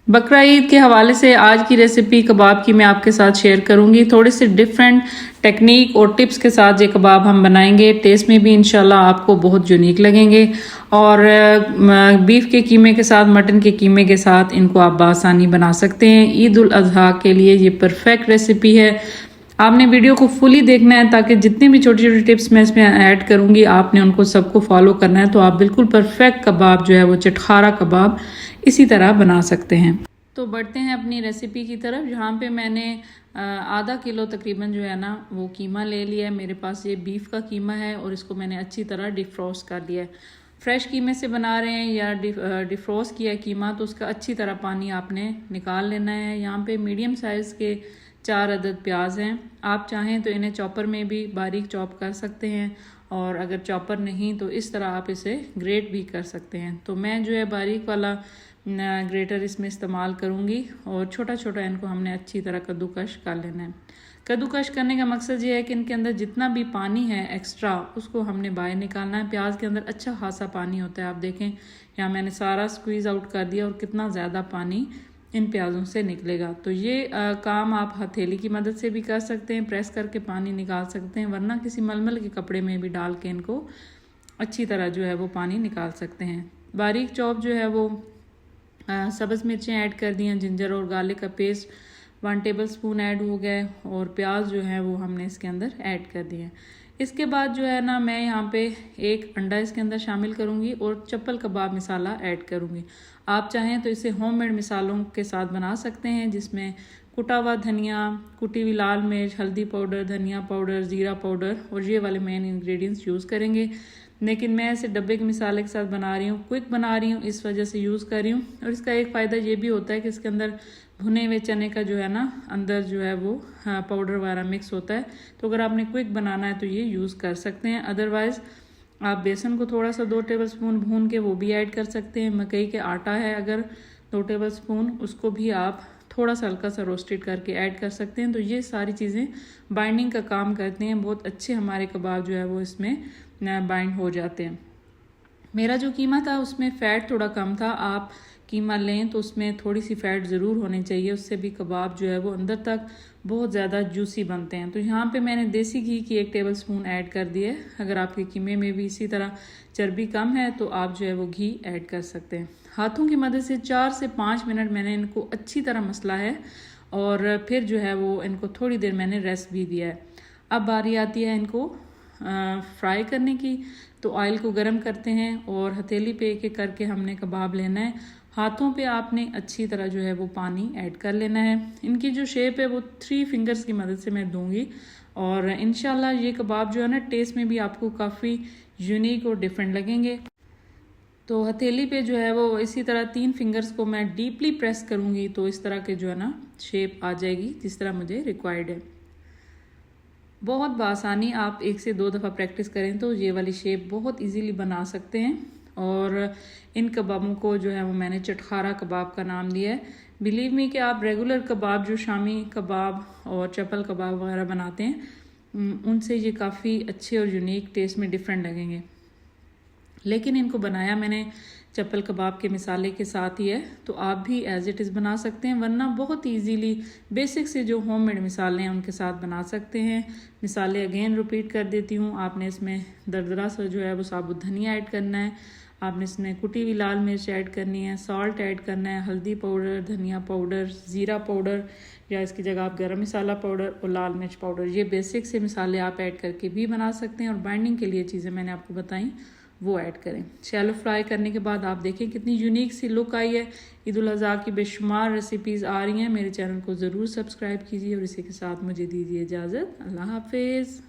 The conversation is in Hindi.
बकरा ईद के हवाले से आज की रेसिपी कबाब की मैं आपके साथ शेयर करूंगी। थोड़ी सी डिफरेंट टेक्निक और टिप्स के साथ ये कबाब हम बनाएंगे। टेस्ट में भी इंशाल्लाह आपको बहुत यूनिक लगेंगे और बीफ के कीमे के साथ, मटन के कीमे के साथ इनको आप बआसानी बना सकते हैं। ईद उल अजहा के लिए ये परफेक्ट रेसिपी है। आपने वीडियो को फुली देखना है ताकि जितनी भी छोटी छोटी टिप्स मैं इसमें ऐड करूंगी आपने उनको सबको फॉलो करना है, तो आप बिल्कुल परफेक्ट कबाब जो है वो चटखारा कबाब इसी तरह बना सकते हैं। तो बढ़ते हैं अपनी रेसिपी की तरफ। यहाँ पे मैंने आधा किलो तकरीबन जो है ना वो कीमा ले लिया है। मेरे पास ये बीफ का कीमा है और इसको मैंने अच्छी तरह डिफ्रोस्ट कर दिया है। फ्रेश कीमे से बना रहे हैं या डिफ्रोस्ट किया कीमा तो उसका अच्छी तरह पानी आपने निकाल लेना है। यहाँ पे मीडियम साइज़ के 4 अदद प्याज हैं। आप चाहें तो इन्हें चॉपर में भी बारीक चॉप कर सकते हैं और अगर चॉपर नहीं तो इस तरह आप इसे ग्रेट भी कर सकते हैं। तो मैं जो है बारीक वाला ग्रेटर इसमें इस्तेमाल करूँगी और छोटा छोटा इनको हमने अच्छी तरह कद्दूकश कर लेना है। कद्दूकश करने का मकसद ये है कि इनके अंदर जितना भी पानी है एक्स्ट्रा उसको हमने बाहर निकालना है। प्याज के अंदर अच्छा खासा पानी होता है। आप देखें यहाँ मैंने सारा स्क्वीज़ आउट कर दिया और कितना ज़्यादा पानी इन प्याज़ों से निकलेगा। तो ये काम आप हथेली की मदद से भी कर सकते हैं, प्रेस करके पानी निकाल सकते हैं, वरना किसी मलमल के कपड़े में भी डाल के इनको अच्छी तरह जो है वो पानी निकाल सकते हैं। बारीक चॉप जो है वो सब्ज़ मिर्चें ऐड कर दी हैं, जिंजर और गार्लिक का पेस्ट 1 टेबल स्पून ऐड हो गया और प्याज जो है वो हमने इसके अंदर ऐड कर दिए हैं। इसके बाद जो है ना मैं यहाँ पे 1 अंडा इसके अंदर शामिल करूँगी और चप्पल कबाब मसाला ऐड करूँगी। आप चाहें तो इसे होममेड मसालों के साथ बना सकते हैं, जिसमें कुटा हुआ धनिया, कुटी हुई लाल मिर्च, हल्दी पाउडर, धनिया पाउडर, ज़ीरा पाउडर और ये वाले मेन इंग्रेडिएंट्स यूज़ करेंगे। लेकिन मैं इसे डब्बे के मसाले के साथ बना रही हूँ, क्विक बना रही हूँ, इस वजह से यूज़ कर रही हूँ। और इसका एक फ़ायदा ये भी होता है कि इसके अंदर भुने हुए चने का जो है ना अंदर जो है वो पाउडर वगैरह मिक्स होता है। तो अगर आपने क्विक बनाना है तो ये यूज़ कर सकते हैं। अदरवाइज़ आप बेसन को थोड़ा सा 2 टेबल स्पून भून के वो भी ऐड कर सकते हैं। मकई के आटा है अगर 2 टेबल स्पून, उसको भी आप थोड़ा सा हल्का सा रोस्टेड करके ऐड कर सकते हैं। तो ये सारी चीज़ें बाइंडिंग का काम करते हैं, बहुत अच्छे हमारे कबाब जो है वो इसमें बाइंड हो जाते हैं। मेरा जो कीमा था उसमें फ़ैट थोड़ा कम था। आप कीमा लें तो उसमें थोड़ी सी फ़ैट ज़रूर होनी चाहिए, उससे भी कबाब जो है वो अंदर तक बहुत ज़्यादा जूसी बनते हैं। तो यहाँ पे मैंने देसी घी की 1 टेबल स्पून ऐड कर दी है। अगर आपके कीमे में भी इसी तरह चर्बी कम है तो आप जो है वो घी ऐड कर सकते हैं। हाथों की मदद से 4 से 5 मिनट मैंने इनको अच्छी तरह मसला है और फिर जो है वो इनको थोड़ी देर मैंने रेस्ट भी दिया है। अब बारी आती है इनको फ्राई करने की। तो ऑयल को गर्म करते हैं और हथेली पे एक एक करके हमने कबाब लेना है। हाथों पे आपने अच्छी तरह जो है वो पानी ऐड कर लेना है। इनकी जो शेप है वो 3 फिंगर्स की मदद से मैं दूंगी और इंशाल्लाह ये कबाब जो है ना टेस्ट में भी आपको काफ़ी यूनिक और डिफरेंट लगेंगे। तो हथेली पे जो है वो इसी तरह 3 फिंगर्स को मैं डीपली प्रेस करूँगी तो इस तरह के जो है ना शेप आ जाएगी जिस तरह मुझे रिक्वायर्ड है। बहुत बआसानी आप 1 से 2 दफ़ा प्रैक्टिस करें तो ये वाली शेप बहुत इजीली बना सकते हैं। और इन कबाबों को जो है वो मैंने चटखारा कबाब का नाम दिया है। बिलीव मी कि आप रेगुलर कबाब जो शामी कबाब और चप्पल कबाब वगैरह बनाते हैं उनसे ये काफ़ी अच्छे और यूनिक टेस्ट में डिफरेंट लगेंगे। लेकिन इनको बनाया मैंने चप्पल कबाब के मिसाले के साथ ही है, तो आप भी एज इट इज़ बना सकते हैं, वरना बहुत इजीली बेसिक से जो होममेड मिसाले हैं उनके साथ बना सकते हैं। मिसाले अगेन रिपीट कर देती हूँ। आपने इसमें दरदरा सा जो है वो साबुत धनिया ऐड करना है, आपने इसमें कुटी हुई लाल मिर्च ऐड करनी है, सॉल्ट ऐड करना है, हल्दी पाउडर, धनिया पाउडर, ज़ीरा पाउडर या इसकी जगह आप गरम मसाला पाउडर और लाल मिर्च पाउडर, ये बेसिक से मिसाले आप ऐड करके भी बना सकते हैं। और बाइंडिंग के लिए चीज़ें मैंने आपको बताई वो ऐड करें। शैलो फ्राई करने के बाद आप देखें कितनी यूनिक सी लुक आई है। ईद उल अज़हा की बेशुमार रेसिपीज़ आ रही हैं। मेरे चैनल को ज़रूर सब्सक्राइब कीजिए और इसी के साथ मुझे दीजिए इजाज़त। अल्लाह हाफिज़।